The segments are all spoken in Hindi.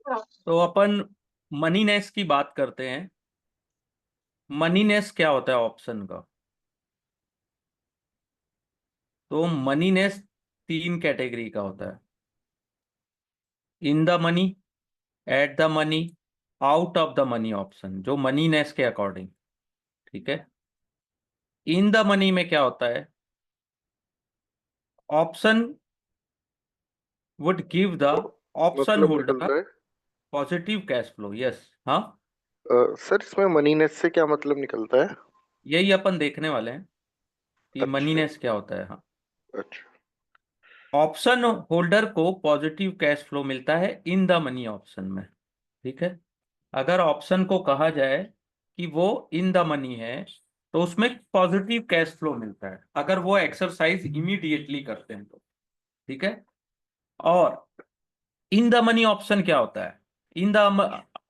तो अपन मनीनेस की बात करते हैं। मनीनेस क्या होता है ऑप्शन का? तो मनीनेस तीन कैटेगरी का होता है। In the money, eight the money, out of the money option, जो मनीनेस के अकॉर्डिंग। ठीक है। इन द मनी में क्या होता है? Option would give the option मतलब होल्डर निकलता है। Positive cash flow. यस। हाँ, सर इसमें मनीनेस से क्या मतलब निकलता है? यही अपन देखने वाले हैं कि अच्छा। मनीनेस क्या होता है। हाँ, अच्छा। ऑप्शन होल्डर को पॉजिटिव कैश फ्लो मिलता है इन द मनी ऑप्शन में। ठीक है। अगर ऑप्शन को कहा जाए कि वो इन द मनी है, तो उसमें पॉजिटिव कैश फ्लो मिलता है अगर वो एक्सरसाइज इमीडिएटली करते हैं तो। ठीक है। और इन द मनी ऑप्शन क्या होता है? इन द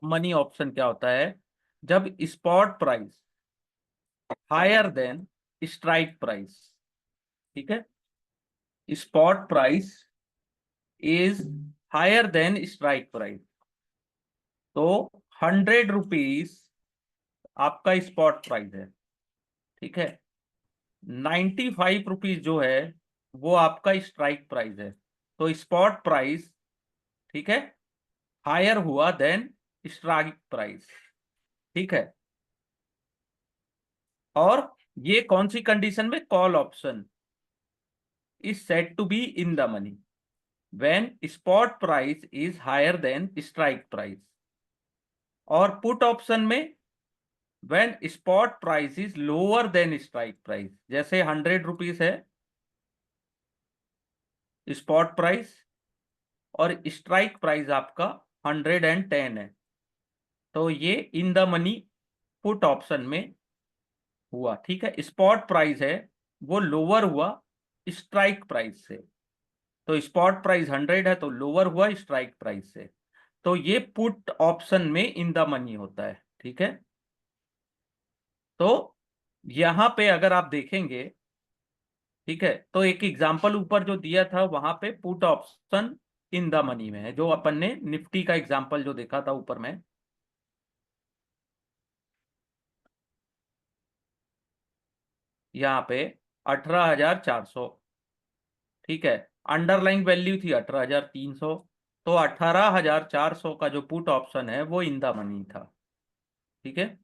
मनी ऑप्शन क्या होता है? जब spot price higher than strike price. ठीक है। Spot price is higher than strike price. तो 100 रुपीज आपका स्पॉट प्राइस है। ठीक है। 95 रुपीज जो है वो आपका स्ट्राइक प्राइस है। तो स्पॉट प्राइस, ठीक है, हायर हुआ देन स्ट्राइक प्राइस। ठीक है। और ये कौन सी कंडीशन में? Call option is said to be in the money when spot price is higher than strike price. और पुट ऑप्शन में when spot price is lower than strike price. जैसे 100 रुपीज है स्पॉट प्राइस और स्ट्राइक प्राइस आपका 110 है, तो ये in the money put option में हुआ। ठीक है। स्पॉट प्राइस है वो लोअर हुआ स्ट्राइक प्राइस से। तो स्पॉट प्राइस 100 है तो लोअर हुआ स्ट्राइक प्राइस से। तो ये पुट ऑप्शन में इन द मनी होता है। ठीक है। तो यहां पे अगर आप देखेंगे, ठीक है, तो एक एग्जांपल ऊपर जो दिया था वहां पे put option in the money में है, जो अपन ने निफ्टी का एग्जांपल जो देखा था ऊपर में। यहाँ पे 18,400। ठीक है। अंडरलाइंग वैल्यू थी 18,300। तो 18,400 का जो पुट ऑप्शन है वो इन द मनी था। ठीक है।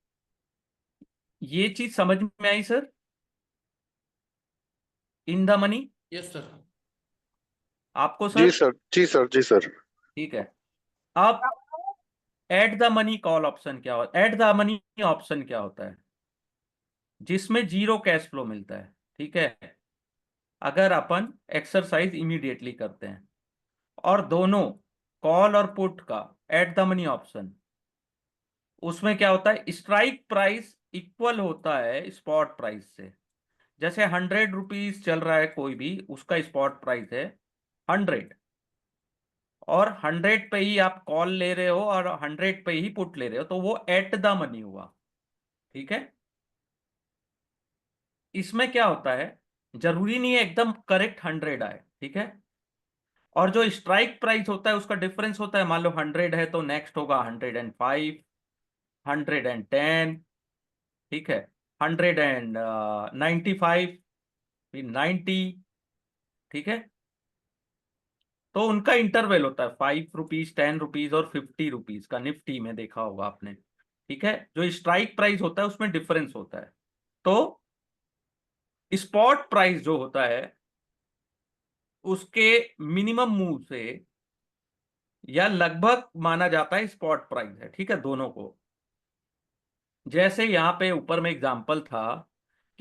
ये चीज समझ में आई sir? In the money yes sir. आपको जी सर? सर, जी सर, जी सर। ठीक है। अब at the money call option क्या होता है? एट द मनी ऑप्शन क्या होता है? जिसमें जीरो कैश फ्लो मिलता है। ठीक है। अगर अपन एक्सरसाइज इमीडिएटली करते हैं, और दोनों कॉल और पुट का एट द मनी ऑप्शन, उसमें क्या होता है? स्ट्राइक प्राइस इक्वल होता है स्पॉट प्राइस से। जैसे 100 रुपीज चल रहा है कोई भी, उसका स्पॉट प्राइस है 100, और 100 पे ही आप कॉल ले रहे हो और 100 पे ही पुट ले रहे हो, तो वो एट द मनी हुआ। ठीक है। इसमें क्या होता है? जरूरी नहीं है एकदम करेक्ट 100 आए। ठीक है। और जो स्ट्राइक प्राइस होता है उसका डिफरेंस होता है। मान लो 100 है तो नेक्स्ट होगा 105, 110। ठीक है। 195, फिर 90। ठीक है। तो उनका इंटरवल होता है 5 रुपीज, 10 रुपीज और 50 रुपीज का। निफ्टी में देखा होगा आपने। ठीक है। जो स्ट्राइक प्राइस होता है उसमें डिफरेंस होता है। तो स्पॉट प्राइस जो होता है उसके मिनिमम मूव से या लगभग माना जाता है स्पॉट प्राइस है। ठीक है, दोनों को। जैसे यहां पे ऊपर में एग्जांपल था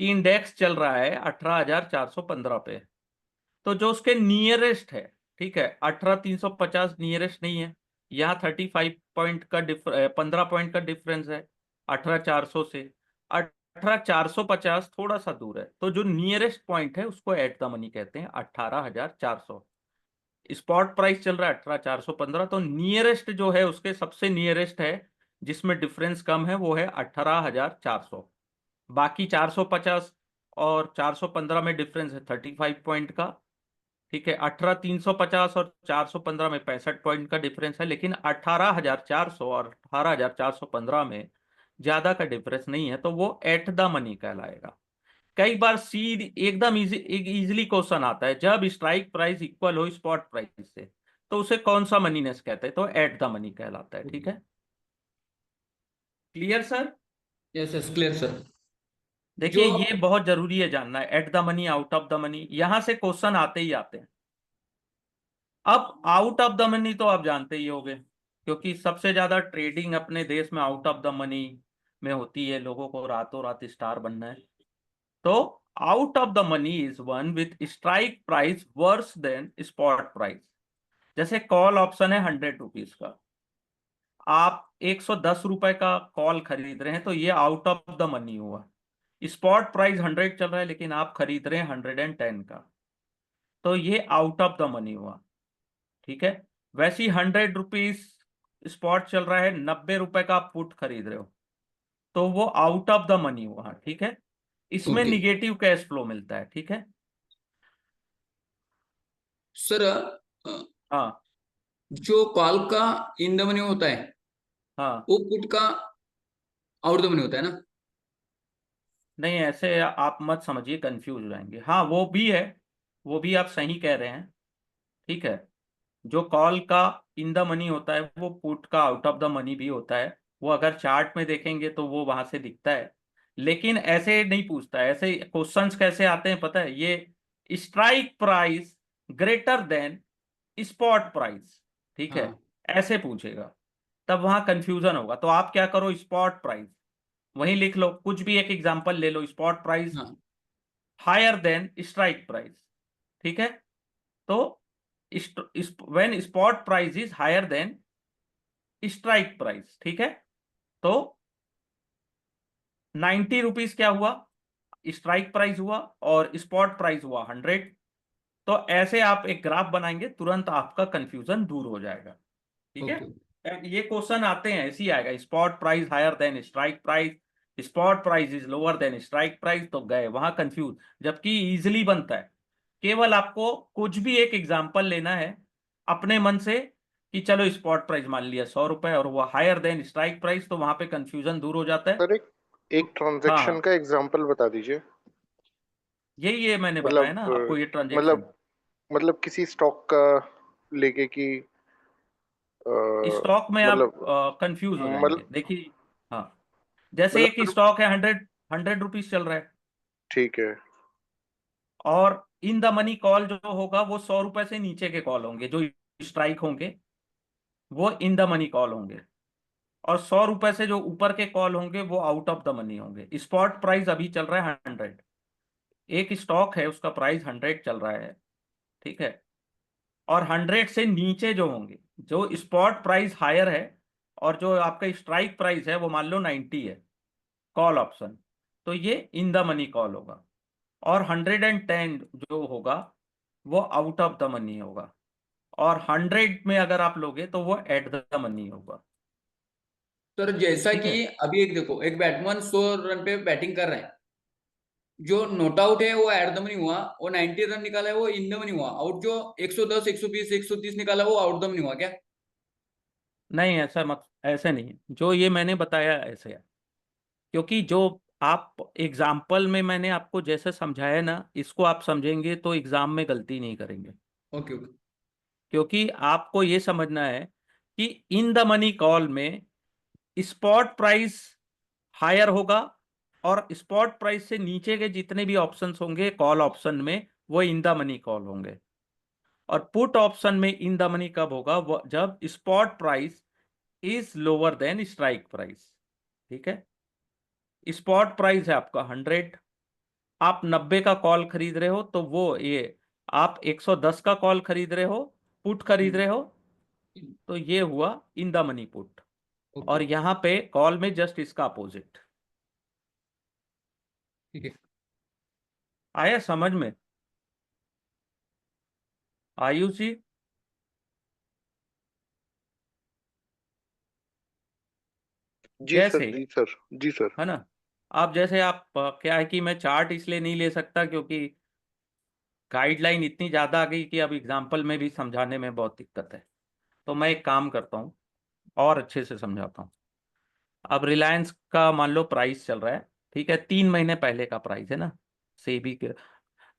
कि इंडेक्स चल रहा है 18,415 पे, तो जो उसके नियरेस्ट है, ठीक है, 18,350 नियरेस्ट नहीं है। यहाँ 35 पॉइंट का 15 पॉइंट का डिफरेंस है 18,400 से। 18,450 थोड़ा सा दूर है, तो जो नियरेस्ट पॉइंट है उसको एट द मनी कहते हैं 18,400। स्पॉट प्राइस चल रहा है 18,415, तो नियरेस्ट जो है उसके सबसे नियरेस्ट है जिसमें डिफरेंस कम है वो है 18,400। बाकी 450 और 415 में डिफरेंस है 35 पॉइंट का। ठीक है, 18,350 और 415 में 65 पॉइंट का डिफरेंस है, लेकिन 18,400 और 18,415 में ज्यादा का डिफरेंस नहीं है, तो वो एट द मनी कहलाएगा। कई बार सी एकदम इजीली क्वेश्चन आता है, जब स्ट्राइक प्राइस इक्वल हो स्पॉट प्राइस से, तो उसे कौन सा मनीनेस कहते हैं, तो एट द मनी कहलाता है। ठीक ओके। है, clear sir? Yes yes, clear sir. देखिए, जो ये बहुत जरूरी है जानना, है eight the money, out of the money, यहां से क्वेश्चन आते ही आते हैं। अब आउट ऑफ द मनी तो आप जानते ही होंगे, क्योंकि सबसे ज्यादा ट्रेडिंग अपने देश में आउट ऑफ द मनी में होती है, लोगों को रातों रात स्टार बनना है। तो out of the money is one with strike price worse than spot price. जैसे कॉल ऑप्शन है 100 रुपीज का, आप 110 रुपए का कॉल खरीद रहे हैं, तो ये आउट ऑफ द मनी हुआ। स्पॉट प्राइस 100 चल रहा है, लेकिन आप खरीद रहे हैं 110 का, तो ये आउट ऑफ द मनी हुआ। ठीक है, वैसे ही 100 रुपीज स्पॉट चल रहा है, 90 रुपए का आप पुट खरीद रहे हो, तो वो आउट ऑफ द मनी हुआ। ठीक है, इसमें ओके निगेटिव कैश फ्लो मिलता है। ठीक है। सर, हाँ। जो कॉल का इन द मनी होता है, हाँ, वो पुट का आउट द मनी होता है ना? नहीं ऐसे आप मत समझिए, कंफ्यूज हो जाएंगे। हाँ वो भी है, वो भी आप सही कह रहे हैं। ठीक है, जो कॉल का इन द मनी होता है, वो पुट का आउट ऑफ द मनी भी होता है। वो अगर चार्ट में देखेंगे तो वो वहां से दिखता है, लेकिन ऐसे नहीं पूछता है। ऐसे क्वेश्चंस कैसे आते हैं पता है, ये strike price greater than spot price, ठीक है, हाँ ऐसे पूछेगा, तब वहां कंफ्यूजन होगा। तो आप क्या करो, स्पॉट प्राइस वहीं लिख लो, कुछ भी एक एग्जांपल ले लो, स्पॉट प्राइस हाँ। Higher than strike price. ठीक है, तो when spot price is higher than strike price, ठीक है, तो 90 रुपीज क्या हुआ, स्ट्राइक प्राइस हुआ, और स्पॉट प्राइस हुआ 100। तो ऐसे आप एक ग्राफ बनाएंगे, तुरंत आपका कंफ्यूजन दूर हो जाएगा। ठीक है, ओके ये क्वेश्चन आते हैं ऐसे ही आएगा, spot price higher than strike price, spot price is lower than strike price, तो गए वहां कंफ्यूज। जबकि इजीली बनता है, केवल आपको कुछ भी एक एग्जांपल लेना है अपने मन से, कि चलो स्पॉट प्राइस मान लिया 100 रुपए और वो हायर देन स्ट्राइक प्राइस, तो वहां पे कंफ्यूजन दूर हो जाता है। सर एक हाँ ट्रांजैक्शन हाँ, का एग्जांपल बता दीजिए। यही ये मैंने बताया मतलब ना आपको, ये ट्रांजेक्शन। मतलब मतलब किसी स्टॉक का लेके कि अ, स्टॉक में आप मतलब कंफ्यूज हो जाएंगे, मतलब देखिए। हाँ, जैसे मतलब एक सर स्टॉक है, 100 रुपीज चल रहा है, ठीक है। और इन द मनी कॉल जो होगा वो 100 रुपए से नीचे के कॉल होंगे, जो स्ट्राइक होंगे वो इन द मनी कॉल होंगे, और 100 रुपए से जो ऊपर के कॉल होंगे वो आउट ऑफ द मनी होंगे। स्पॉट प्राइस अभी चल रहा है 100, एक स्टॉक है उसका प्राइस 100 चल रहा है। ठीक है, और 100 से नीचे जो होंगे, जो स्पॉट प्राइस हायर है, और जो आपका स्ट्राइक प्राइस है वो मान लो 90 है, कॉल ऑप्शन, तो ये इन द मनी कॉल होगा। और 110 जो होगा वो आउट ऑफ द मनी होगा, और 100 में अगर आप लोगे तो वो एट द मनी होगा। सर, जैसा ठीक कि है, अभी एक देखो, एक बैट्समैन 100 रन पे बैटिंग कर रहा है, जो नॉट आउट है वो एट द मनी हुआ, वो 90 रन निकाला है वो इन द मनी हुआ, आउट जो 110 120 130 निकाला वो आउट द मनी हुआ क्या? नहीं ऐसा मत, ऐसे नहीं है। जो ये मैंने बताया ऐसे है, क्योंकि जो आप एग्जाम्पल में मैंने आपको जैसे समझाया ना, इसको आप समझेंगे तो एग्जाम में गलती नहीं करेंगे। Okay okay. क्योंकि आपको ये समझना है कि इन द मनी कॉल में स्पॉट प्राइस हायर होगा, और स्पॉट प्राइस से नीचे के जितने भी ऑप्शंस होंगे कॉल ऑप्शन में, वो इन द मनी कॉल होंगे। और पुट ऑप्शन में इन द मनी कब होगा, वो जब spot price is lower than strike price. ठीक है, स्पॉट प्राइस है आपका 100, आप 90 का कॉल खरीद रहे हो, तो वो ये आप 110 का कॉल खरीद रहे हो, पुट खरीद रहे हो, तो ये हुआ इन द मनी पुट। ओके और यहां पे कॉल में जस्ट इसका अपोजिट। ठीक है। आया समझ में, आयुष जी? जी सर, जैसे, जी सर, जी सर। है ना, आप जैसे आप क्या है कि मैं चार्ट इसलिए नहीं ले सकता, क्योंकि गाइडलाइन इतनी ज़्यादा आ गई कि अब एग्जाम्पल में भी समझाने में बहुत दिक्कत है। तो मैं एक काम करता हूँ और अच्छे से समझाता हूँ। अब रिलायंस का मान लो प्राइस चल रहा है, ठीक है, 3 महीने पहले का प्राइस है ना, सेबी के।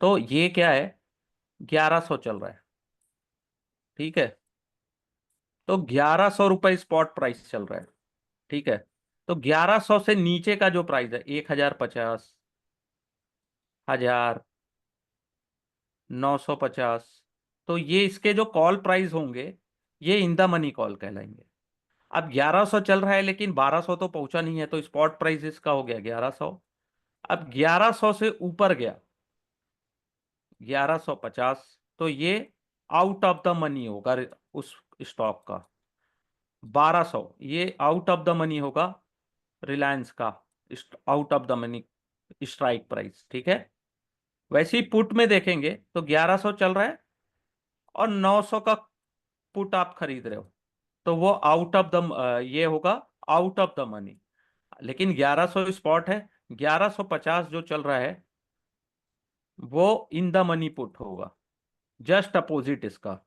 तो ये क्या है, 1100 चल रहा है, ठीक है। तो 1100 रुपये स्पॉट प्राइस चल रहा है, ठीक है। तो 1100 से नीचे का जो प्राइस है, 1050, 1000, 950, तो ये इसके जो कॉल प्राइस होंगे, ये इन द मनी कॉल कहलाएंगे। अब 1100 चल रहा है लेकिन 1200 तो पहुंचा नहीं है, तो स्पॉट प्राइस इसका हो गया 1100। अब 1100 से ऊपर गया 1150, तो ये आउट ऑफ द मनी होगा उस स्टॉक का। 1200 ये आउट ऑफ द मनी होगा रिलायंस का, out of the money strike price, ठीक है। वैसे ही पुट में देखेंगे तो 1100 चल रहा है और 900 का पुट आप खरीद रहे हो, तो वो आउट ऑफ द ये होगा आउट ऑफ द मनी। लेकिन 1100 स्पॉट है, 1150 जो चल रहा है वो इन द मनी पुट होगा, जस्ट अपोजिट इसका।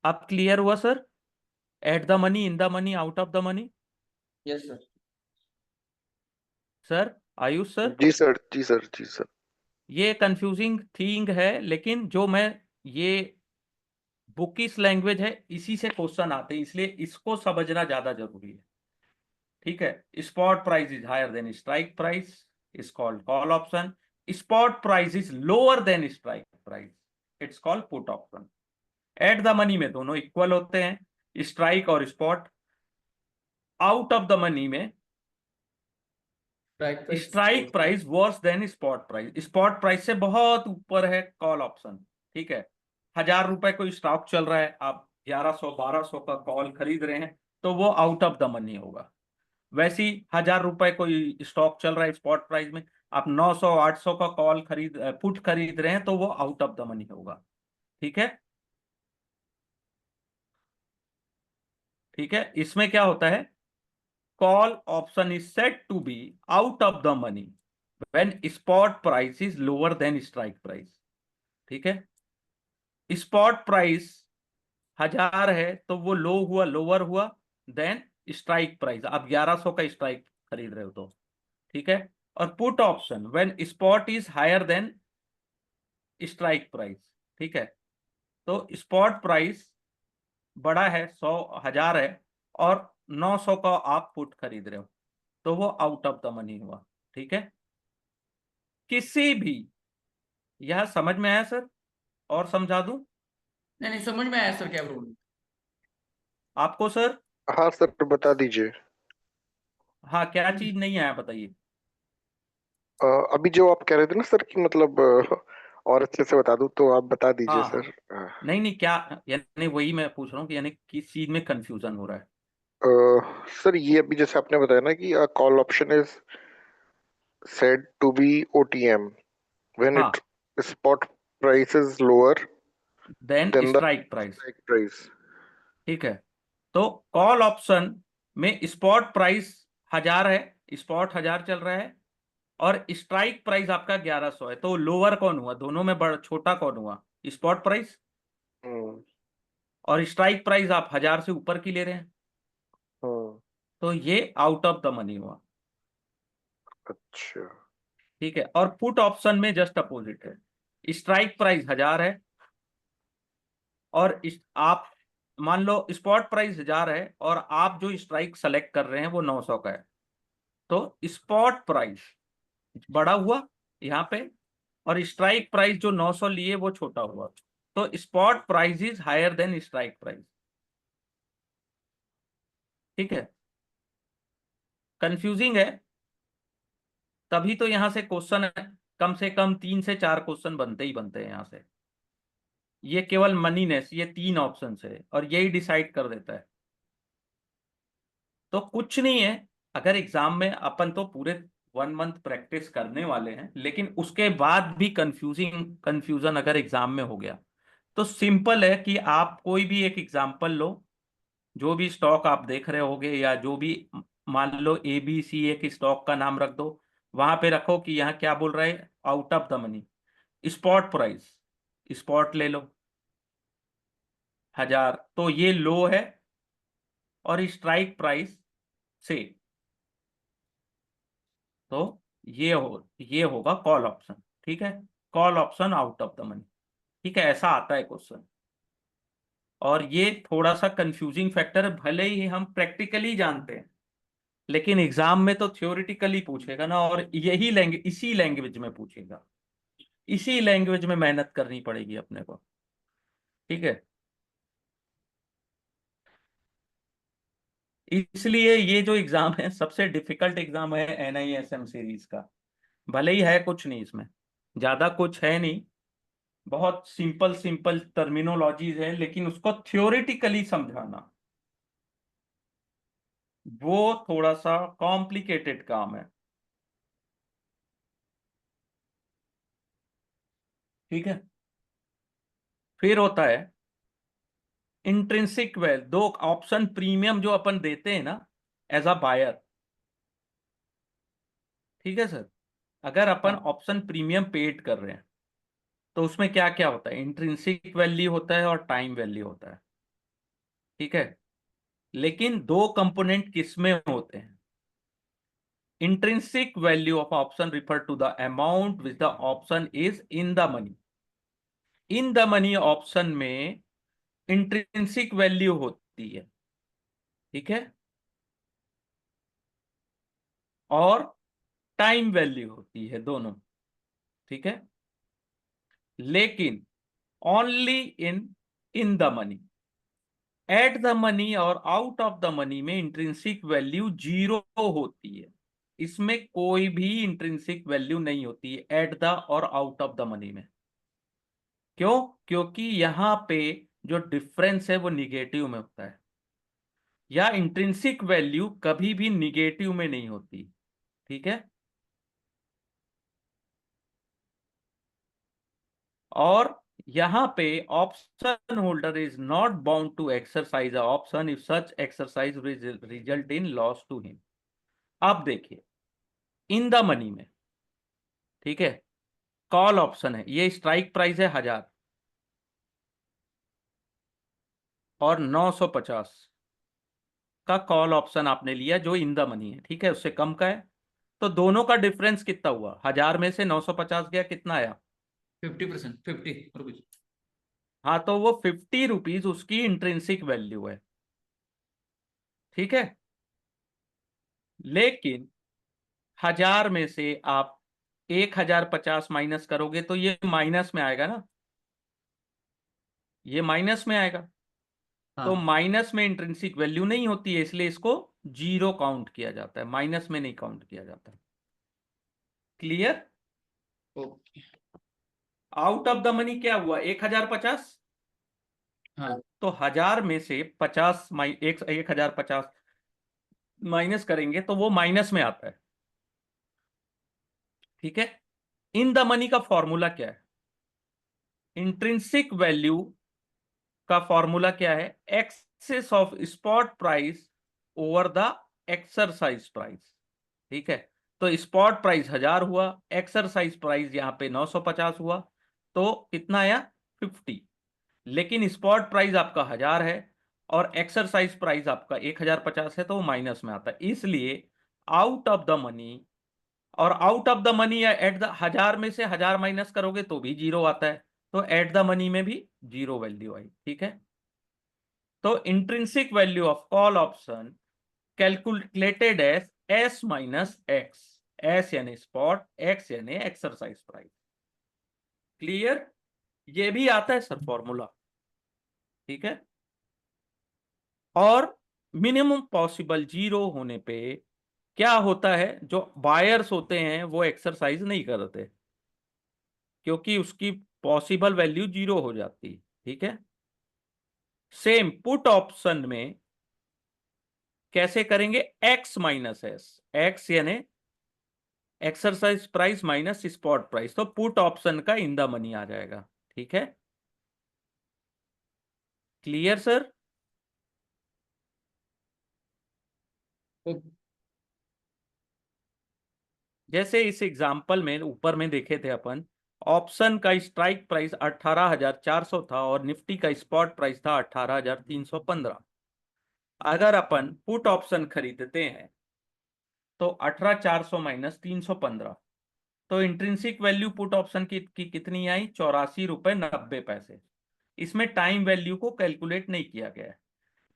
अब क्लियर हुआ sir? At the money, in the money, out of the money. Yes sir. Sir, Ayush sir, जी सर, जी सर, जी सर। ये कंफ्यूजिंग थिंग है, लेकिन जो मैं ये बुकिश लैंग्वेज है, इसी से क्वेश्चन आते हैं, इसलिए इसको समझना ज्यादा जरूरी है, ठीक है। Spot price is higher than strike price is called call option. Spot price is lower than strike price, it's called put option. At the money में दोनों इक्वल होते हैं, स्ट्राइक और spot. Out of the money में strike price worse than spot price, spot price से बहुत ऊपर है कॉल ऑप्शन, ठीक है। 1000 रुपए कोई स्टॉक चल रहा है, आप 1100 1200 का कॉल खरीद रहे हैं, तो वो आउट ऑफ द मनी होगा। वैसे ही 1000 रुपए कोई स्टॉक चल रहा है स्पॉट प्राइस में, आप 900 800 का कॉल पुट खरीद रहे हैं, तो वो आउट ऑफ द मनी होगा, ठीक है। ठीक है, इसमें क्या होता है, call option is set to be out of the money when spot price is lower than strike price, ठीक है। स्पॉट प्राइस 1000 है तो वो लो हुआ, लोअर हुआ देन स्ट्राइक प्राइस, आप 1100 का स्ट्राइक खरीद रहे हो तो, ठीक है। और put option when spot is higher than strike price, ठीक है। तो स्पॉट प्राइस बड़ा है, 1000 है, और 900 का आप पुट खरीद रहे हो, तो वो आउट ऑफ द मनी हुआ, ठीक है। किसी भी, यह समझ में आया सर? और समझा दूं नहीं नहीं, समझ में आया सर, क्या प्रॉब्लम। आपको सर? हाँ सर, बता दीजिए। हाँ, क्या चीज नहीं आया बताइए। अभी जो आप कह रहे थे ना सर कि मतलब और अच्छे से बता दूं, तो आप बता दीजिए हाँ हाँ, सर। नहीं नहीं, क्या यानी वही मैं पूछ रहा हूँ कि यानी किस चीज में कंफ्यूजन हो रहा है। सर ये अभी जैसे आपने बताया ना कि call option is said to be OTM when हाँ, it spot price is lower than than the strike price, strike price. ठीक है। तो कॉल ऑप्शन में स्पॉट प्राइस 1000 है, स्पॉट 1000 चल रहा है, और स्ट्राइक प्राइस आपका 1100 है, तो लोअर कौन हुआ दोनों में, बड़ा छोटा कौन हुआ, स्पॉट प्राइस। हम्म। और स्ट्राइक प्राइस आप 1000 से ऊपर की ले रहे हैं, हम्म। तो ये आउट ऑफ द मनी हुआ, अच्छा। ठीक है। और पुट ऑप्शन में जस्ट अपोजिट है, स्ट्राइक प्राइस 1000 है, और आप मान लो स्पॉट प्राइस 1000 है, और आप जो स्ट्राइक सेलेक्ट कर रहे हैं वो 900 का है, तो स्पॉट प्राइस बड़ा हुआ यहाँ पे, और स्ट्राइक प्राइस जो 900 लिए वो छोटा हुआ, तो spot price is higher than strike price, ठीक है। कंफ्यूजिंग है, तभी तो यहां से क्वेश्चन कम से कम 3 से 4 क्वेश्चन बनते ही बनते हैं यहाँ से। ये केवल मनीनेस, ये 3 ऑप्शन है और यही डिसाइड कर देता है। तो कुछ नहीं है, अगर एग्जाम में अपन तो पूरे 1 मंथ प्रैक्टिस करने वाले हैं, लेकिन उसके बाद भी कंफ्यूजन अगर एग्जाम में हो गया, तो सिंपल है कि आप कोई भी एक एग्जाम्पल लो, जो भी स्टॉक आप देख रहे होगे, या जो भी, मान लो ABC एक स्टॉक का नाम रख दो, वहां पे रखो कि यहाँ क्या बोल रहा है, out of the money. Spot price, spot ले लो 1000, तो ये लो है, और स्ट्राइक प्राइस से, तो ये होगा कॉल ऑप्शन। ठीक है, call option out of the money. ठीक है, ऐसा आता है क्वेश्चन। और ये थोड़ा सा कंफ्यूजिंग फैक्टर है, भले ही हम प्रैक्टिकली जानते हैं, लेकिन एग्जाम में तो थ्योरेटिकली पूछेगा ना, और यही लैंग्वेज, इसी लैंग्वेज में पूछेगा, इसी लैंग्वेज में मेहनत करनी पड़ेगी अपने को। ठीक है, इसलिए ये जो एग्जाम है सबसे डिफिकल्ट एग्जाम है NISM सीरीज का। भले ही है कुछ नहीं इसमें, ज्यादा कुछ है नहीं, बहुत सिंपल सिंपल टर्मिनोलॉजीज है, लेकिन उसको थ्योरेटिकली समझाना वो थोड़ा सा कॉम्प्लिकेटेड काम है। ठीक है, फिर होता है इंट्रिंसिक वैल्यू, दो ऑप्शन प्रीमियम जो अपन देते हैं ना एज अ बायर। ठीक है सर, अगर अपन हाँ ऑप्शन प्रीमियम पेड कर रहे हैं तो उसमें क्या क्या होता है, इंट्रिंसिक वैल्यू होता है और टाइम वैल्यू होता है। ठीक है, लेकिन दो कंपोनेंट किसमें होते हैं? intrinsic value of option refer to the amount which the option is in the money। in the money option में इंट्रिंसिक वैल्यू होती है। ठीक है, और टाइम वैल्यू होती है, दोनों। ठीक है, लेकिन only in the money, eight the money और आउट ऑफ द मनी में इंट्रिंसिक वैल्यू 0 होती है। इसमें कोई भी इंट्रिंसिक वैल्यू नहीं होती है एट द और आउट ऑफ द मनी में। क्यों? क्योंकि यहां पे जो डिफरेंस है वो निगेटिव में होता है, या इंट्रिंसिक वैल्यू कभी भी निगेटिव में नहीं होती। ठीक है, और यहां पे option holder is not bound to exercise option if such exercise result in loss to him. अब देखिए, इन द मनी में, ठीक है, कॉल ऑप्शन है, ये स्ट्राइक प्राइस है 1000 और 950 का कॉल ऑप्शन आपने लिया जो इन द मनी है। ठीक है, उससे कम का है, तो दोनों का डिफरेंस कितना हुआ? 1000 में से 950 गया, कितना आया? 50%, 50 रुपीज। हाँ, तो वो 50 रुपीज उसकी इंट्रिंसिक वैल्यू है। ठीक है, लेकिन 1000 में से आप 1050 माइनस करोगे तो ये माइनस में आएगा ना, ये माइनस में आएगा। तो हाँ माइनस में इंट्रिंसिक वैल्यू नहीं होती है, इसलिए इसको 0 काउंट किया जाता है, माइनस में नहीं काउंट किया जाता। Clear? Okay. Out of the money क्या हुआ? 1050, हाँ तो 1000 में से 50 1050 माइनस करेंगे तो वो माइनस में आता है। ठीक है, इन द मनी का फॉर्मूला क्या है? इंट्रिंसिक वैल्यू का फॉर्मूला क्या है? Excess of spot price over the exercise price. ठीक है, तो स्पॉट प्राइस 1000 हुआ, एक्सरसाइज प्राइस यहां पे 950 हुआ, तो कितना आया? 50। लेकिन स्पॉट प्राइस आपका 1000 है और एक्सरसाइज प्राइस आपका 1050 है, तो वो माइनस में आता है। इसलिए आउट ऑफ द मनी, और आउट ऑफ द मनी या एट द 1000 में से 1000 माइनस करोगे तो भी 0 आता है, तो एट द मनी में भी 0 वैल्यू आई। ठीक है, तो intrinsic value of call option calculated S S minus x, S यानी स्पॉट, एक्स यानी एक्सरसाइज प्राइस। क्लियर? ये भी आता है सर फॉर्मूला। ठीक है, और मिनिमम पॉसिबल 0 होने पे क्या होता है, जो बायर्स होते हैं वो एक्सरसाइज नहीं करते, क्योंकि उसकी पॉसिबल वैल्यू 0 हो जाती है। ठीक है, सेम पुट ऑप्शन में कैसे करेंगे? एक्स माइनस एस, एक्स यानी exercise price minus spot price, तो पुट ऑप्शन का इन द मनी आ जाएगा। ठीक है, क्लियर सर? जैसे इस एग्जाम्पल में ऊपर में देखे थे अपन ऑप्शन का स्ट्राइक प्राइस 18,400 था और निफ्टी का स्पॉट प्राइस था 18,315। अगर अपन पुट ऑप्शन खरीदते हैं तो 18,400 माइनस 315, तो इंट्रिंसिक वैल्यू पुट ऑप्शन की कितनी आई? 84 रुपए 90 पैसे। इसमें टाइम वैल्यू को कैलकुलेट नहीं किया गया है,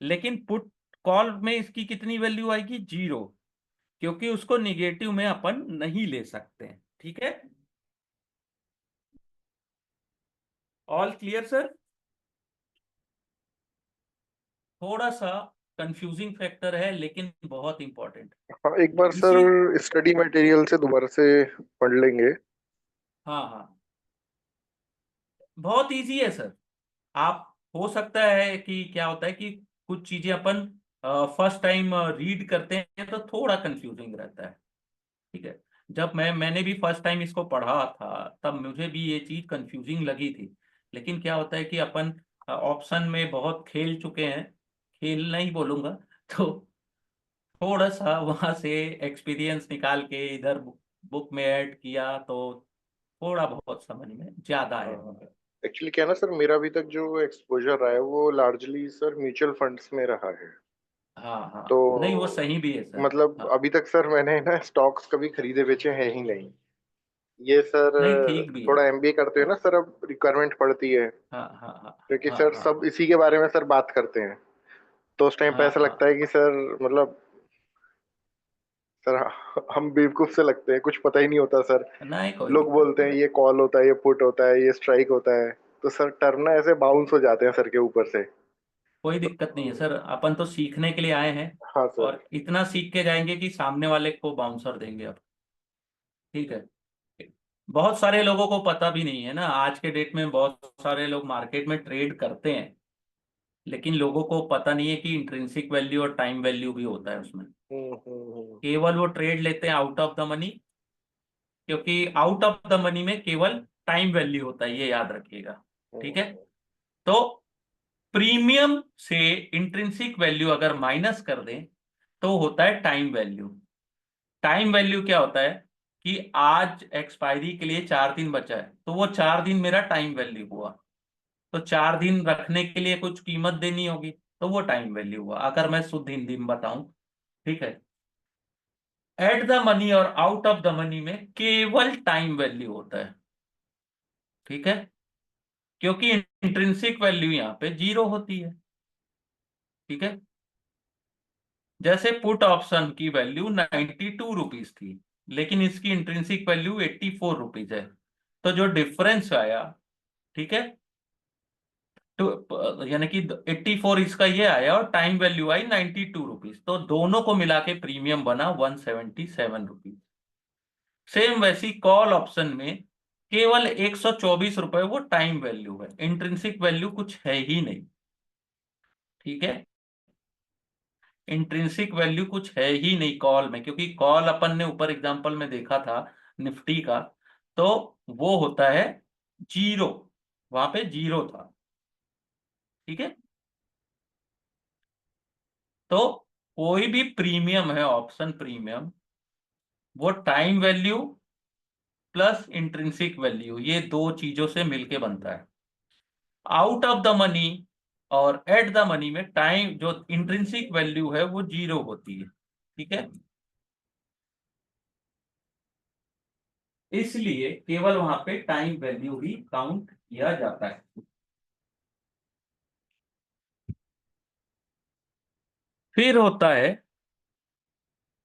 लेकिन पुट कॉल में इसकी कितनी वैल्यू आएगी? 0, क्योंकि उसको निगेटिव में अपन नहीं ले सकते हैं। ठीक है, ऑल क्लियर सर? थोड़ा सा कंफ्यूजिंग फैक्टर है लेकिन बहुत इंपॉर्टेंट। हाँ, एक बार सर इसी स्टडी मटेरियल से दोबारा से पढ़ लेंगे। हाँ हाँ, बहुत इजी है सर। आप, हो सकता है कि क्या होता है कि कुछ चीजें अपन फर्स्ट टाइम रीड करते हैं तो थोड़ा कंफ्यूजिंग रहता है। ठीक है, जब मैंने भी फर्स्ट टाइम इसको पढ़ा था तब मुझे भी ये चीज कंफ्यूजिंग लगी थी। लेकिन क्या होता है कि अपन ऑप्शन में बहुत खेल चुके हैं, खेल नहीं बोलूंगा, तो थोड़ा सा वहां से एक्सपीरियंस निकाल के इधर बुक में ऐड किया तो थोड़ा बहुत समझ में ज्यादा है। एक्चुअली क्या है ना सर, मेरा अभी तक जो एक्सपोजर रहा है वो लार्जली सर म्यूचुअल फंड्स में रहा है। हाँ हाँ, तो नहीं वो सही भी है सर। मतलब हाँ, अभी तक सर मैंने ना स्टॉक्स कभी खरीदे बेचे हैं ही नहीं। ये सर नहीं ठीक भी है। थोड़ा एमबीए करते हैं हाँ ना सर, अब रिक्वायरमेंट पड़ती है, हाँ हाँ हाँ क्योंकि हाँ सर हाँ सब इसी के बारे में सर बात करते हैं। तो उस टाइम पे हाँ ऐसा हाँ लगता है कि सर मतलब सर हम बेवकूफ से लगते हैं, कुछ पता ही नहीं होता सर। हाँ, नहीं कोई लोग दिक्कत बोलते नहीं। हैं ये कॉल होता है, ये पुट होता है, ये स्ट्राइक होता है, तो सर टर्म ना ऐसे बाउंस हो जाते हैं सर के ऊपर से। कोई तो दिक्कत नहीं है सर, अपन तो सीखने के लिए आए हैं हाँ सर। और इतना सीख के जाएंगे कि सामने वाले को बाउंसर देंगे अब। ठीक है, बहुत सारे लोगों को पता भी नहीं है ना, आज के डेट में बहुत सारे लोग मार्केट में ट्रेड करते हैं, लेकिन लोगों को पता नहीं है कि इंट्रिंसिक वैल्यू और टाइम वैल्यू भी होता है उसमें। हम्म। केवल वो ट्रेड लेते हैं आउट ऑफ द मनी, क्योंकि आउट ऑफ द मनी में केवल टाइम वैल्यू होता है, ये याद रखिएगा। ठीक है, हम्म। तो प्रीमियम से इंट्रिंसिक वैल्यू अगर माइनस कर दें तो होता है टाइम वैल्यू। टाइम वैल्यू क्या होता है कि आज एक्सपायरी के लिए 4 दिन बचा है, तो वो 4 दिन मेरा टाइम वैल्यू हुआ। तो 4 दिन रखने के लिए कुछ कीमत देनी होगी, तो वो टाइम वैल्यू हुआ, अगर मैं शुद्ध हिंदी में बताऊं। ठीक है, एट द मनी और आउट ऑफ द मनी में केवल टाइम वैल्यू होता है। ठीक है, क्योंकि इंट्रिंसिक वैल्यू यहाँ पे 0 होती है। ठीक है, जैसे पुट ऑप्शन की वैल्यू 92 रुपीज थी, लेकिन इसकी इंट्रिंसिक वैल्यू 84 रुपीज है, तो जो डिफरेंस आया, ठीक है, तो यानी कि 84 इसका ये आया और टाइम वैल्यू आई 92 रुपीज, तो दोनों को मिला के प्रीमियम बना 177 रुपीज। सेम वैसी कॉल ऑप्शन में केवल 124 रुपए वो टाइम वैल्यू है, इंट्रिंसिक वैल्यू कुछ है ही नहीं। ठीक है, इंट्रिंसिक वैल्यू कुछ है ही नहीं कॉल में, क्योंकि कॉल अपन ने ऊपर एग्जांपल में देखा था निफ्टी का, तो वो होता है 0, वहां पे 0 था। ठीक है, तो कोई भी प्रीमियम है, ऑप्शन प्रीमियम, वो time value plus intrinsic value, ये दो चीजों से मिलके बनता है। आउट ऑफ द मनी और एट द मनी में टाइम जो इंट्रिंसिक वैल्यू है वो 0 होती है। ठीक है, इसलिए केवल वहां पे टाइम वैल्यू ही काउंट किया जाता है। फिर होता है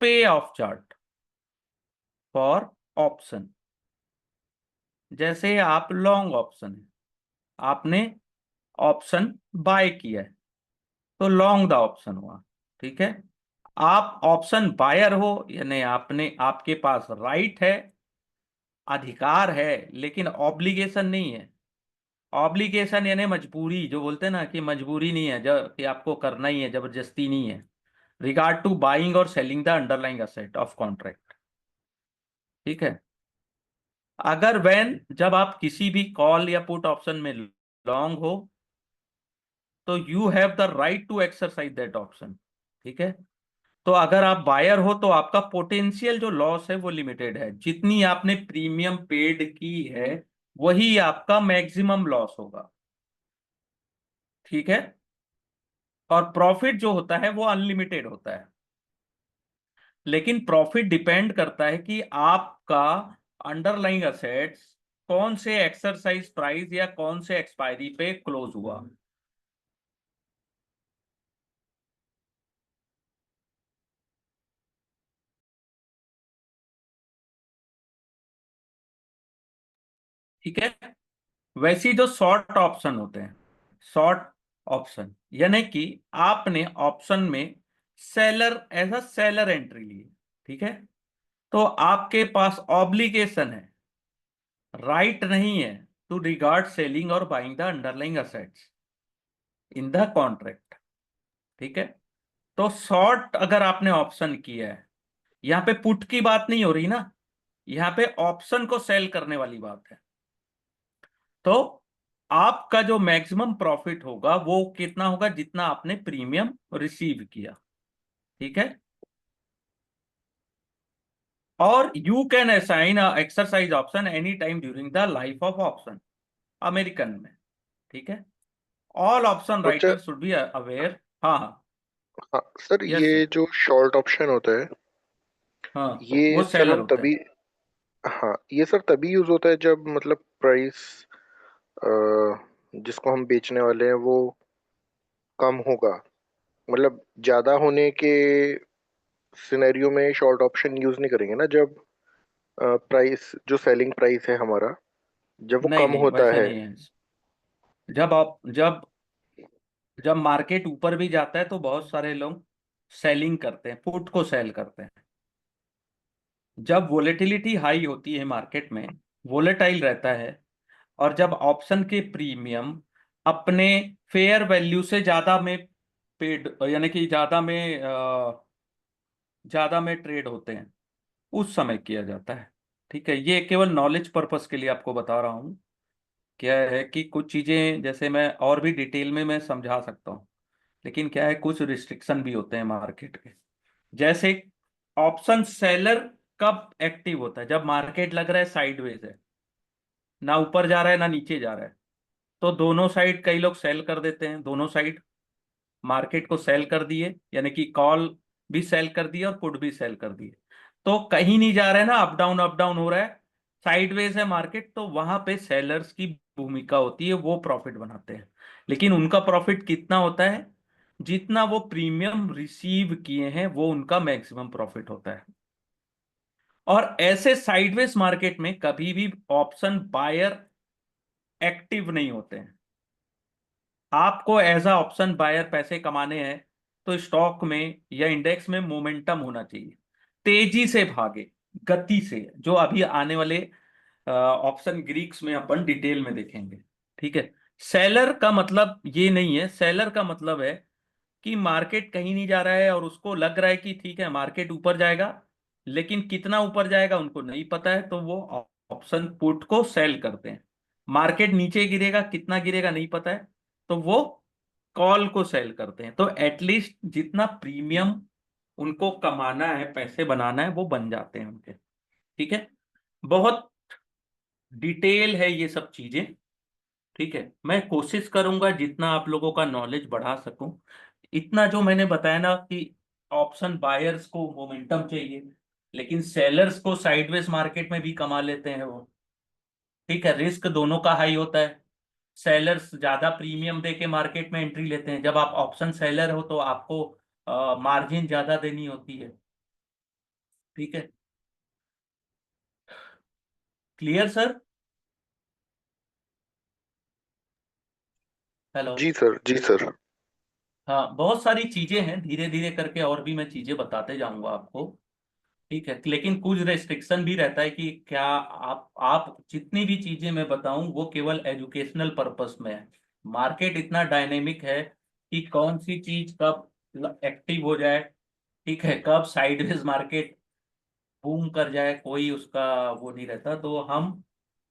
पे ऑफ चार्ट फॉर ऑप्शन। जैसे आप लॉन्ग ऑप्शन है, आपने ऑप्शन बाय किया है, तो लॉन्ग द ऑप्शन हुआ। ठीक है, आप ऑप्शन बायर हो, यानी आपने, आपके पास राइट है, अधिकार है, लेकिन ऑब्लिगेशन नहीं है। ऑब्लिगेशन यानी मजबूरी, जो बोलते हैं ना कि मजबूरी नहीं है, जब कि आपको करना ही है, जबरदस्ती नहीं है। रिगार्ड टू बाइंग और selling the underlying asset of contract. ठीक है, अगर वैन जब आप किसी भी कॉल या पुट ऑप्शन में लॉन्ग हो, तो you have the right to exercise that option. ठीक है, तो अगर आप बायर हो तो आपका पोटेंशियल जो लॉस है वो लिमिटेड है, जितनी आपने प्रीमियम पेड की है वही आपका मैक्सिमम लॉस होगा। ठीक है। और प्रॉफिट जो होता है वो अनलिमिटेड होता है, लेकिन प्रॉफिट डिपेंड करता है कि आपका अंडरलाइंग असेट्स कौन से एक्सरसाइज प्राइस या कौन से एक्सपायरी पे क्लोज हुआ। ठीक है। वैसे ही जो शॉर्ट ऑप्शन होते हैं, शॉर्ट ऑप्शन यानी कि आपने ऑप्शन में seller as a seller entry ली है, ठीक है, तो आपके पास ऑब्लिगेशन है, राइट नहीं है टू रिगार्ड सेलिंग और buying the underlying assets in the contract. ठीक है। तो शॉर्ट अगर आपने ऑप्शन किया है, यहाँ पे पुट की बात नहीं हो रही ना, यहाँ पे ऑप्शन को सेल करने वाली बात है। तो आपका जो मैक्सिमम प्रॉफिट होगा वो कितना होगा, जितना आपने प्रीमियम रिसीव किया। ठीक है। और you can assign exercise option any time during the life of option, American में। ठीक है। ऑल ऑप्शन अच्छा। Writer should be aware. हाँ हाँ। हाँ सर, यस सर। ये जो शॉर्ट ऑप्शन होता है, हाँ, वो ये सर सेलर हम होता है। तभी, हाँ ये सर तभी यूज होता है जब मतलब प्राइस जिसको हम बेचने वाले हैं वो कम होगा। मतलब ज्यादा होने के सिनेरियो में शॉर्ट ऑप्शन यूज नहीं करेंगे ना, जब प्राइस जो सेलिंग प्राइस है हमारा जब वो नहीं कम नहीं, होता वैसे है। नहीं है। जब आप जब जब मार्केट ऊपर भी जाता है तो बहुत सारे लोग सेलिंग करते हैं, पुट को सेल करते हैं। जब वोलेटिलिटी हाई होती है मार्केट में, वोलेटाइल रहता है, और जब ऑप्शन के प्रीमियम अपने फेयर वैल्यू से ज्यादा में पेड यानी कि ज्यादा में ट्रेड होते हैं, उस समय किया जाता है। ठीक है। ये केवल नॉलेज पर्पस के लिए आपको बता रहा हूँ। क्या है कि कुछ चीजें जैसे मैं और भी डिटेल में मैं समझा सकता हूँ, लेकिन क्या है कुछ रिस्ट्रिक्शन भी होते हैं मार्केट के। जैसे ऑप्शन सेलर कब एक्टिव होता है, जब मार्केट लग रहा है साइडवेज है, ना ऊपर जा रहा है ना नीचे जा रहा है, तो दोनों साइड कई लोग सेल कर देते हैं, दोनों साइड मार्केट को सेल कर दिए, यानी कि कॉल भी सेल कर दिए और पुट भी सेल कर दिए। तो कहीं नहीं जा रहा है ना, अप डाउन हो रहा है, साइडवेज है मार्केट, तो वहां पे सेलर्स की भूमिका होती है, वो प्रॉफिट बनाते हैं। लेकिन उनका प्रॉफिट कितना होता है, जितना वो प्रीमियम रिसीव किए हैं वो उनका मैक्सिमम प्रॉफिट होता है। और ऐसे साइडवेज मार्केट में कभी भी ऑप्शन बायर एक्टिव नहीं होते हैं। आपको एज अ ऑप्शन बायर पैसे कमाने हैं तो स्टॉक में या इंडेक्स में मोमेंटम होना चाहिए, तेजी से भागे, गति से, जो अभी आने वाले ऑप्शन ग्रीक्स में अपन डिटेल में देखेंगे। ठीक है। सेलर का मतलब ये नहीं है, सेलर का मतलब है कि मार्केट कहीं नहीं जा रहा है और उसको लग रहा है कि ठीक है मार्केट ऊपर जाएगा, लेकिन कितना ऊपर जाएगा उनको नहीं पता है, तो वो ऑप्शन पुट को सेल करते हैं। मार्केट नीचे गिरेगा, कितना गिरेगा नहीं पता है, तो वो कॉल को सेल करते हैं। तो एटलीस्ट जितना प्रीमियम उनको कमाना है, पैसे बनाना है, वो बन जाते हैं उनके। ठीक है। बहुत डिटेल है ये सब चीजें। ठीक है। मैं कोशिश करूंगा जितना आप लोगों का नॉलेज बढ़ा सकूं। इतना जो मैंने बताया ना कि ऑप्शन बायर्स को मोमेंटम चाहिए, लेकिन सेलर्स को साइडवेज मार्केट में भी कमा लेते हैं वो। ठीक है। रिस्क दोनों का हाई होता है। सेलर्स ज्यादा प्रीमियम दे के मार्केट में एंट्री लेते हैं, जब आप ऑप्शन सेलर हो तो आपको मार्जिन ज्यादा देनी होती है। ठीक है। Clear sir? हेलो। जी सर, जी सर। हाँ, बहुत सारी चीजें हैं, धीरे धीरे करके और भी मैं चीजें बताते जाऊंगा आपको। ठीक है। लेकिन कुछ रेस्ट्रिक्शन भी रहता है कि क्या आप जितनी भी चीजें मैं बताऊं वो केवल एजुकेशनल पर्पस में है। मार्केट इतना डायनेमिक है कि कौन सी चीज कब एक्टिव हो जाए, ठीक है, कब साइडवेज मार्केट बूम कर जाए, कोई उसका वो नहीं रहता। तो हम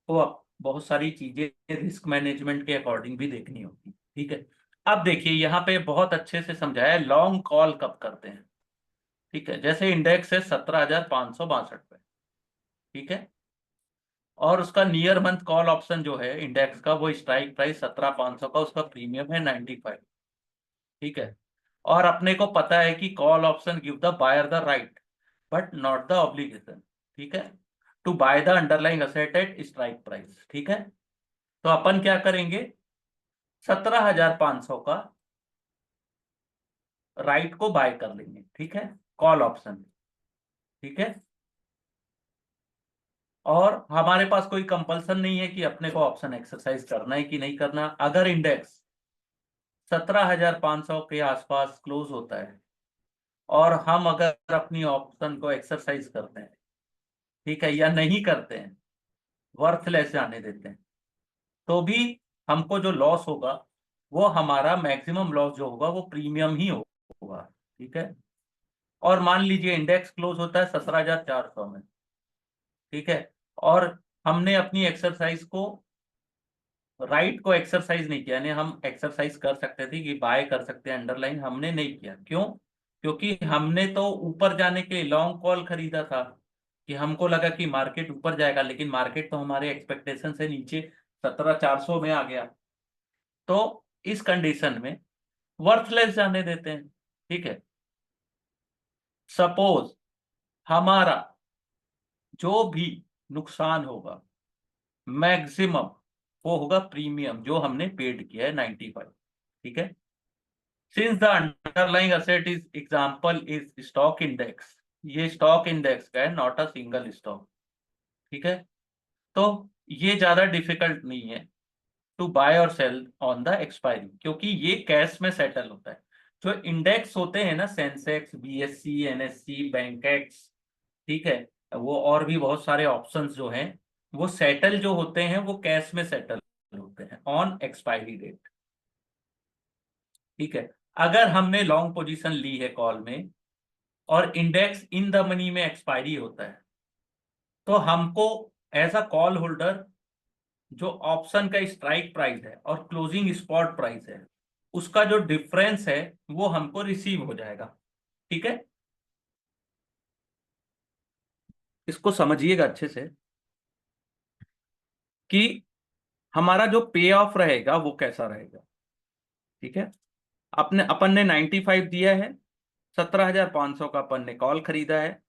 को अब बहुत सारी चीजें रिस्क मैनेजमेंट के अकॉर्डिंग भी देखनी होती। ठीक है। अब देखिए यहाँ पे बहुत अच्छे से समझाया है लॉन्ग कॉल कब करते हैं। ठीक है। जैसे इंडेक्स है 17,562 पे। ठीक है। और उसका नियर मंथ कॉल ऑप्शन जो है इंडेक्स का, वो स्ट्राइक प्राइस 17,500 का, उसका प्रीमियम है 95। ठीक है। और अपने को पता है कि call option give the buyer the right but not the obligation, ठीक है, to buy the underlying asset at strike price. ठीक है। तो अपन क्या करेंगे, 17,500 का राइट को बाय कर लेंगे। ठीक है, कॉल ऑप्शन। ठीक है। और हमारे पास कोई कंपल्सन नहीं है कि अपने को ऑप्शन एक्सरसाइज करना है कि नहीं करना। अगर इंडेक्स 17,500 के आसपास क्लोज होता है और हम अगर अपनी ऑप्शन को एक्सरसाइज करते हैं, ठीक है, या नहीं करते हैं, वर्थलेस जाने देते हैं, तो भी हमको जो लॉस होगा वो हमारा मैक्सिमम लॉस जो होगा वो प्रीमियम ही होगा। ठीक है। और मान लीजिए इंडेक्स क्लोज होता है 17,400 में। ठीक है। और हमने अपनी एक्सरसाइज को, राइट को एक्सरसाइज नहीं किया, यानी हम एक्सरसाइज कर सकते थे कि बाय कर सकते हैं अंडरलाइन, हमने नहीं किया। क्यों? क्योंकि हमने तो ऊपर जाने के लॉन्ग कॉल खरीदा था, कि हमको लगा कि मार्केट ऊपर जाएगा, लेकिन मार्केट तो हमारे एक्सपेक्टेशन से नीचे 17,400 में आ गया। तो इस कंडीशन में वर्थलेस जाने देते हैं। ठीक है। सपोज हमारा जो भी नुकसान होगा मैक्सिमम वो होगा प्रीमियम जो हमने पेड किया है 95। ठीक है। Since the underlying asset is example is stock index, ये स्टॉक इंडेक्स का है, नॉट अ सिंगल स्टॉक। ठीक है। तो ये ज्यादा डिफिकल्ट नहीं है टू बाय और सेल ऑन द एक्सपायरी, क्योंकि ये कैश में सेटल होता है। जो इंडेक्स होते हैं ना, सेंसेक्स, बीएससी, एनएससी, बैंकेक्स, ठीक है, वो और भी बहुत सारे ऑप्शंस जो हैं, वो सेटल जो होते हैं वो कैश में सेटल होते हैं ऑन एक्सपायरी डेट। ठीक है। अगर हमने लॉन्ग पोजीशन ली है कॉल में और इंडेक्स इन द मनी में एक्सपायरी होता है, तो हमको एज अ कॉल होल्डर जो ऑप्शन का स्ट्राइक प्राइस है और क्लोजिंग स्पॉट प्राइस है, उसका जो डिफरेंस है वो हमको रिसीव हो जाएगा। ठीक है। इसको समझिएगा अच्छे से कि हमारा जो पे ऑफ रहेगा वो कैसा रहेगा। ठीक है। अपन ने 95 दिया है, 17,500 का अपन ने कॉल खरीदा है,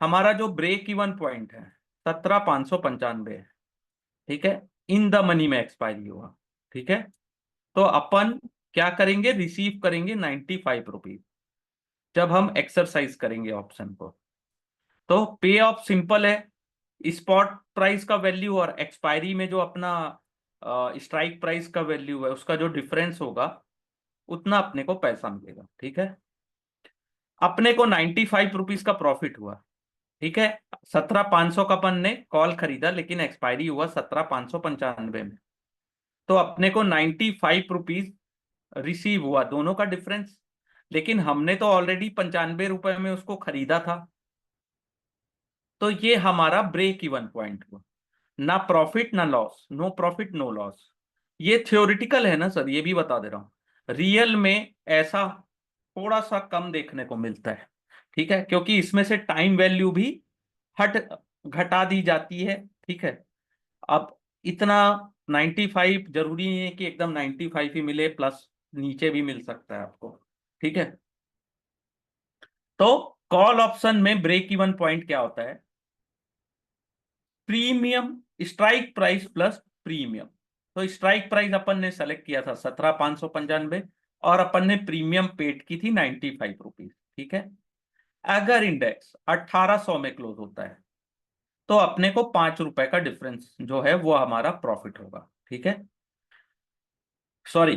हमारा जो ब्रेक इवन पॉइंट है 17,595 है। ठीक है। इन द मनी में एक्सपायरी हुआ। ठीक है। तो अपन क्या करेंगे, रिसीव करेंगे 95 रुपीज जब हम एक्सरसाइज करेंगे ऑप्शन को। तो पे ऑफ सिंपल है, स्पॉट प्राइस का वैल्यू और एक्सपायरी में जो अपना स्ट्राइक प्राइस का वैल्यू है उसका जो डिफरेंस होगा उतना अपने को पैसा मिलेगा। ठीक है। अपने को 95 रुपीज का प्रॉफिट हुआ। ठीक है। 17,500 का अपन ने कॉल खरीदा लेकिन एक्सपायरी हुआ 17,595 में, तो अपने को 95 रुपीज रिसीव हुआ, दोनों का डिफरेंस। लेकिन हमने तो ऑलरेडी 95 रुपए में उसको खरीदा था, तो ये हमारा ब्रेक इवन पॉइंट हुआ। ना प्रॉफिट ना loss, no profit no loss. ये थ्योरेटिकल है ना सर, ये भी बता दे रहा हूं, रियल में ऐसा थोड़ा सा कम देखने को मिलता है। ठीक है। क्योंकि इसमें से टाइम वैल्यू भी हट घटा दी जाती है। ठीक है। अब इतना 95 जरूरी नहीं है कि एकदम 95 ही मिले, प्लस नीचे भी मिल सकता है आपको। ठीक है। तो कॉल ऑप्शन में ब्रेक इवन पॉइंट क्या होता है, premium, strike price plus premium. तो स्ट्राइक प्राइस अपन ने सेलेक्ट किया था 17,595 और अपन ने प्रीमियम पेड की थी 95 रुपीज। ठीक है। अगर इंडेक्स 1800 में क्लोज होता है तो अपने को 5 रुपए का डिफरेंस जो है वो हमारा प्रॉफिट होगा। ठीक है। सॉरी,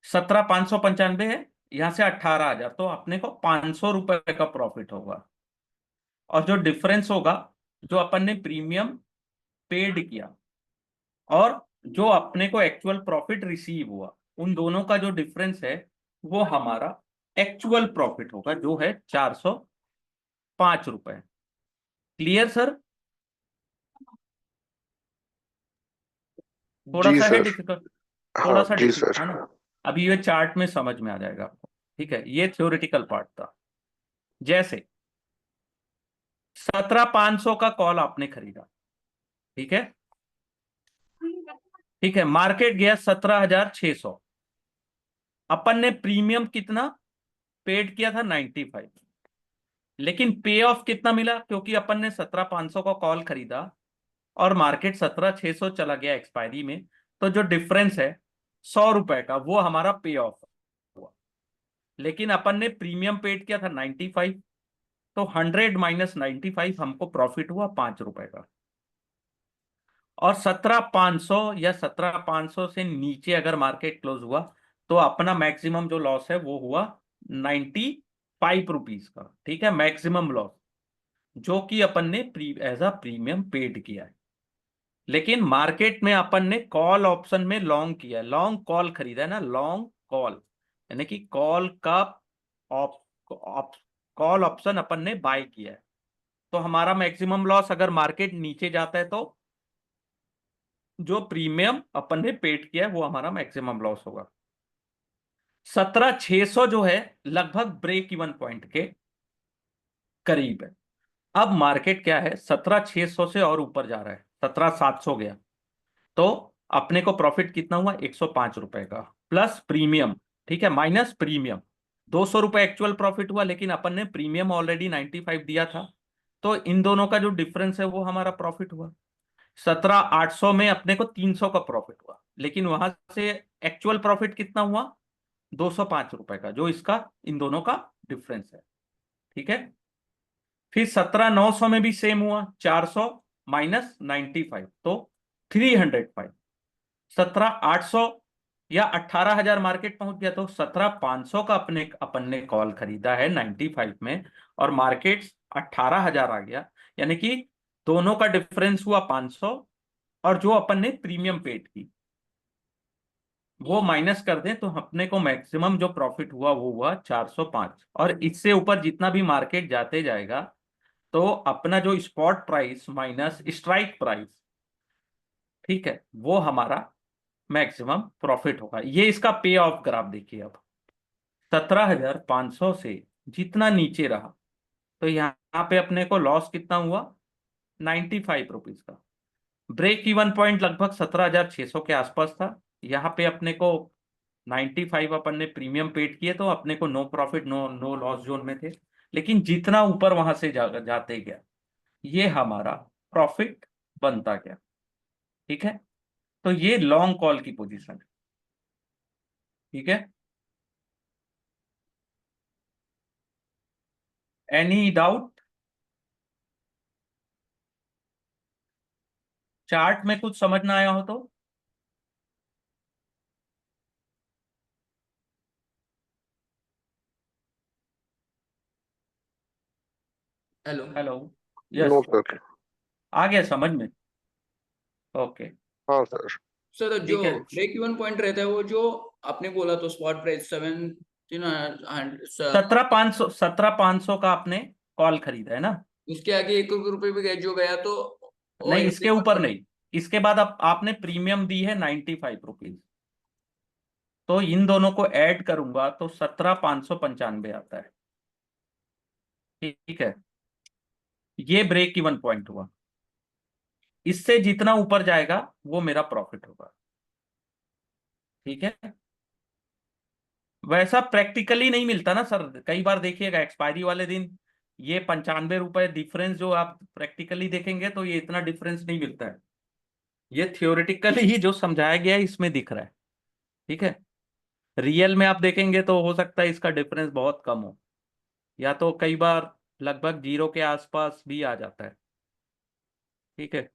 17,595 है, यहां से 18,000, तो अपने को 500 रुपए का प्रॉफिट होगा। और जो डिफरेंस होगा, जो अपन ने प्रीमियम पेड किया और जो अपने को एक्चुअल प्रॉफिट रिसीव हुआ, उन दोनों का जो डिफरेंस है वो हमारा एक्चुअल प्रॉफिट होगा, जो है 405 रुपए। Clear sir? थोड़ा जी सा है सर। डिफिकल्ट, थोड़ा हाँ सा जी डिफिकल्ट सर। है ना। अभी ये चार्ट में समझ में आ जाएगा आपको। ठीक है। ये थ्योरेटिकल पार्ट था। जैसे 17,500 का कॉल आपने खरीदा, ठीक है, ठीक है। मार्केट गया 17,600, अपन ने प्रीमियम कितना पेड किया था? 95, लेकिन पे ऑफ कितना मिला? क्योंकि अपन ने 17,500 का कॉल खरीदा और मार्केट 17,600 चला गया एक्सपायरी में, तो जो डिफरेंस है 100 रुपए का, वो हमारा पे ऑफ हुआ। लेकिन अपन ने प्रीमियम पेड किया था 95, तो 100 माइनस 95 हमको प्रॉफिट हुआ 5 रुपए का। और 17,500 या 17,500 से नीचे अगर मार्केट क्लोज हुआ तो अपना मैक्सिमम जो लॉस है वो हुआ 95 रुपीज का। ठीक है, मैक्सिमम लॉस, जो कि अपन ने एज अ प्रीमियम पेड किया है। लेकिन मार्केट में अपन ने कॉल ऑप्शन में लॉन्ग किया है, लॉन्ग कॉल खरीदा है ना, लॉन्ग कॉल, यानी कि कॉल का कॉल ऑप्शन अपन ने बाय किया है। तो हमारा मैक्सिमम लॉस, अगर मार्केट नीचे जाता है तो जो प्रीमियम अपन ने पेड किया है वो हमारा मैक्सिमम लॉस होगा। 17,600 जो है लगभग ब्रेक इवन पॉइंट के करीब है। अब मार्केट क्या है, 17,600 से और ऊपर जा रहा है, 17,700 गया, तो अपने को प्रॉफिट कितना हुआ? 105 रुपए का प्लस प्रीमियम। ठीक है, माइनस प्रीमियम 200 रुपए एक्चुअल प्रॉफिट हुआ, लेकिन अपन ने प्रीमियम ऑलरेडी 95 दिया था, तो इन दोनों का जो डिफरेंस है वो हमारा प्रॉफिट हुआ। 17,800 में अपने को 300 का प्रॉफिट हुआ, लेकिन वहां से एक्चुअल प्रॉफिट कितना हुआ? 205 रुपए का, जो इसका इन दोनों का डिफरेंस है। ठीक है, फिर 17,900 में भी सेम हुआ, 400 माइनस 95, तो 305। 17,800 या 18,000 मार्केट पहुंच गया, तो 17,500 का अपन ने कॉल खरीदा है 95 में, और मार्केट 18,000 आ गया, यानी कि दोनों का डिफरेंस हुआ 500, और जो अपन ने प्रीमियम पेड की वो माइनस कर दें तो अपने को मैक्सिमम जो प्रॉफिट हुआ वो हुआ 405। और इससे ऊपर जितना भी मार्केट जाते जाएगा तो अपना जो spot price minus strike price, ठीक है, वो हमारा मैक्सिमम प्रॉफिट होगा। ये इसका पे ऑफ ग्राफ देखिए। अब 17,500 से जितना नीचे रहा, तो यहाँ पे अपने को लॉस कितना हुआ? 95 रुपीज का। ब्रेक इवन पॉइंट लगभग 17,600 के आसपास था। यहाँ पे अपने को 95 अपन ने प्रीमियम पेड किए, तो अपने को no profit no no loss zone में थे। लेकिन जितना ऊपर वहां से जाते गया, ये हमारा प्रॉफिट बनता गया। ठीक है, तो ये लॉन्ग कॉल की पोजीशन है। ठीक है, एनी डाउट? चार्ट में कुछ समझ ना आया हो तो? Hello. Hello, no yes, sir. आ गया समझ में? ओके, हाँ सर। सर जो ठीक है। ब्रेक इवन पॉइंट रहता है वो जो आपने बोला तो स्पॉट प्राइस 17,500 का आपने कॉल खरीदा है ना? उसके आगे 1 रुपये भी गए जो गया तो वो नहीं, ऐसे इसके ही ऊपर मतलब। नहीं। इसके बाद आपने प्रीमियम दी है 95 रुपीज, तो इन दोनों को ऐड करूंगा तो 17,595 आता है। ठीक है, ये ब्रेक इवन पॉइंट हुआ। इससे जितना ऊपर जाएगा वो मेरा प्रॉफिट होगा। ठीक है, वैसा प्रैक्टिकली नहीं मिलता ना सर, कई बार देखिएगा एक्सपायरी वाले दिन ये 95 रुपए डिफरेंस जो आप प्रैक्टिकली देखेंगे तो ये इतना डिफरेंस नहीं मिलता है। ये थियोरेटिकली ही जो समझाया गया है इसमें दिख रहा है। ठीक है, रियल में आप देखेंगे तो हो सकता है इसका डिफरेंस बहुत कम हो, या तो कई बार लगभग जीरो के आसपास भी आ जाता है। ठीक है,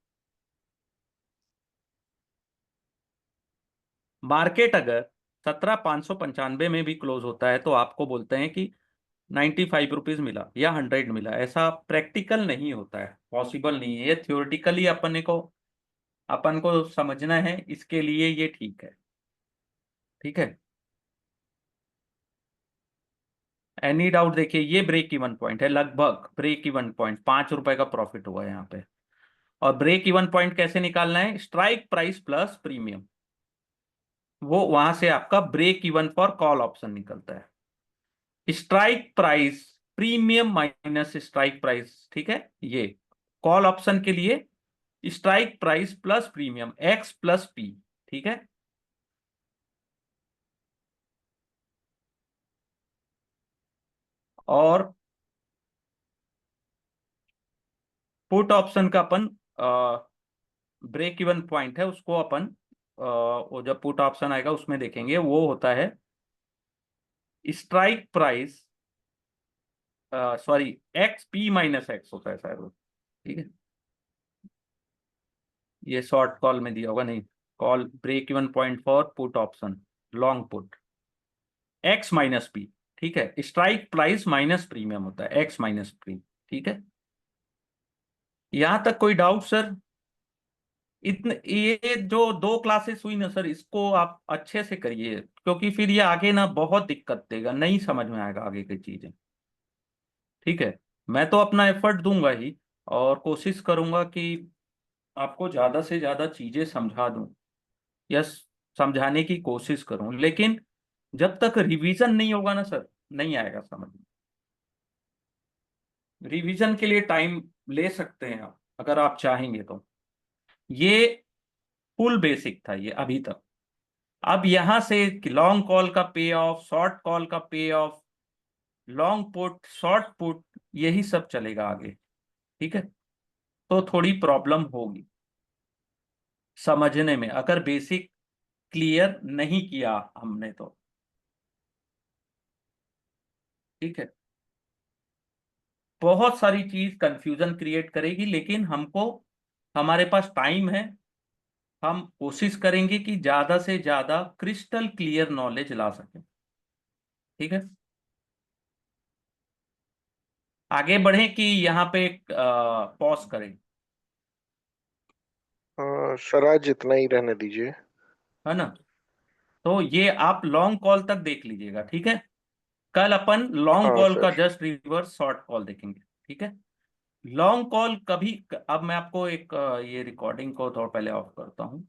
मार्केट अगर 17,595 में भी क्लोज होता है तो आपको बोलते हैं कि 95 रुपीज मिला या 100 मिला, ऐसा प्रैक्टिकल नहीं होता है, पॉसिबल नहीं है। ये थियोरेटिकली अपन को समझना है, इसके लिए ये ठीक है। ठीक है, एनी डाउट? देखिए ये ब्रेक इवन पॉइंट है, लगभग ब्रेक इवन पॉइंट 5 रुपए का प्रॉफिट हुआ है यहाँ पे। और ब्रेक इवन पॉइंट कैसे निकालना है? स्ट्राइक प्राइस प्लस प्रीमियम, वो वहां से आपका break even for call option निकलता है। Strike price premium minus strike price, ठीक है, ये कॉल ऑप्शन के लिए strike price plus premium x plus p, ठीक है। और पुट ऑप्शन का अपन ब्रेक इवन पॉइंट है, उसको अपन वो जब पुट ऑप्शन आएगा उसमें देखेंगे, वो होता है strike price, sorry x P minus x होता है शायद वो, ठीक है। ये शॉर्ट कॉल में दिया होगा, नहीं, call break even point for put option long put x minus p, ठीक है। स्ट्राइक प्राइस माइनस प्रीमियम होता है एक्स माइनस पी, ठीक है। यहां तक कोई डाउट सर? इतने ये जो दो क्लासेस हुई ना सर, इसको आप अच्छे से करिए, क्योंकि फिर ये आगे ना बहुत दिक्कत देगा, नहीं समझ में आएगा आगे की चीजें, ठीक है। मैं तो अपना एफर्ट दूंगा ही, और कोशिश करूंगा कि आपको ज्यादा से ज्यादा चीजें समझा दूं, या समझाने की कोशिश करूं, लेकिन जब तक रिवीजन नहीं होगा ना सर, नहीं आएगा समझ में। रिवीजन के लिए टाइम ले सकते हैं आप, अगर आप चाहेंगे तो। ये फुल बेसिक था ये अभी तक। अब यहां से लॉन्ग कॉल का पे ऑफ, शॉर्ट कॉल का पे of, long put, short put, यही सब चलेगा आगे, ठीक है। तो थोड़ी प्रॉब्लम होगी समझने में, अगर बेसिक क्लियर नहीं किया हमने तो, ठीक है। बहुत सारी चीज कंफ्यूजन क्रिएट करेगी, लेकिन हमको, हमारे पास टाइम है, हम कोशिश करेंगे कि ज्यादा से ज्यादा क्रिस्टल क्लियर नॉलेज ला सकें, ठीक है। आगे बढ़ें कि यहाँ पे पॉज करें? सर आज इतना ही रहने दीजिए। है ना। तो ये आप लॉन्ग कॉल तक देख लीजिएगा, ठीक है। कल अपन लॉन्ग हाँ कॉल का sir. Just reverse short call देखेंगे, ठीक है। लॉन्ग कॉल कभी, अब मैं आपको एक ये रिकॉर्डिंग को थोड़ा पहले ऑफ करता हूँ।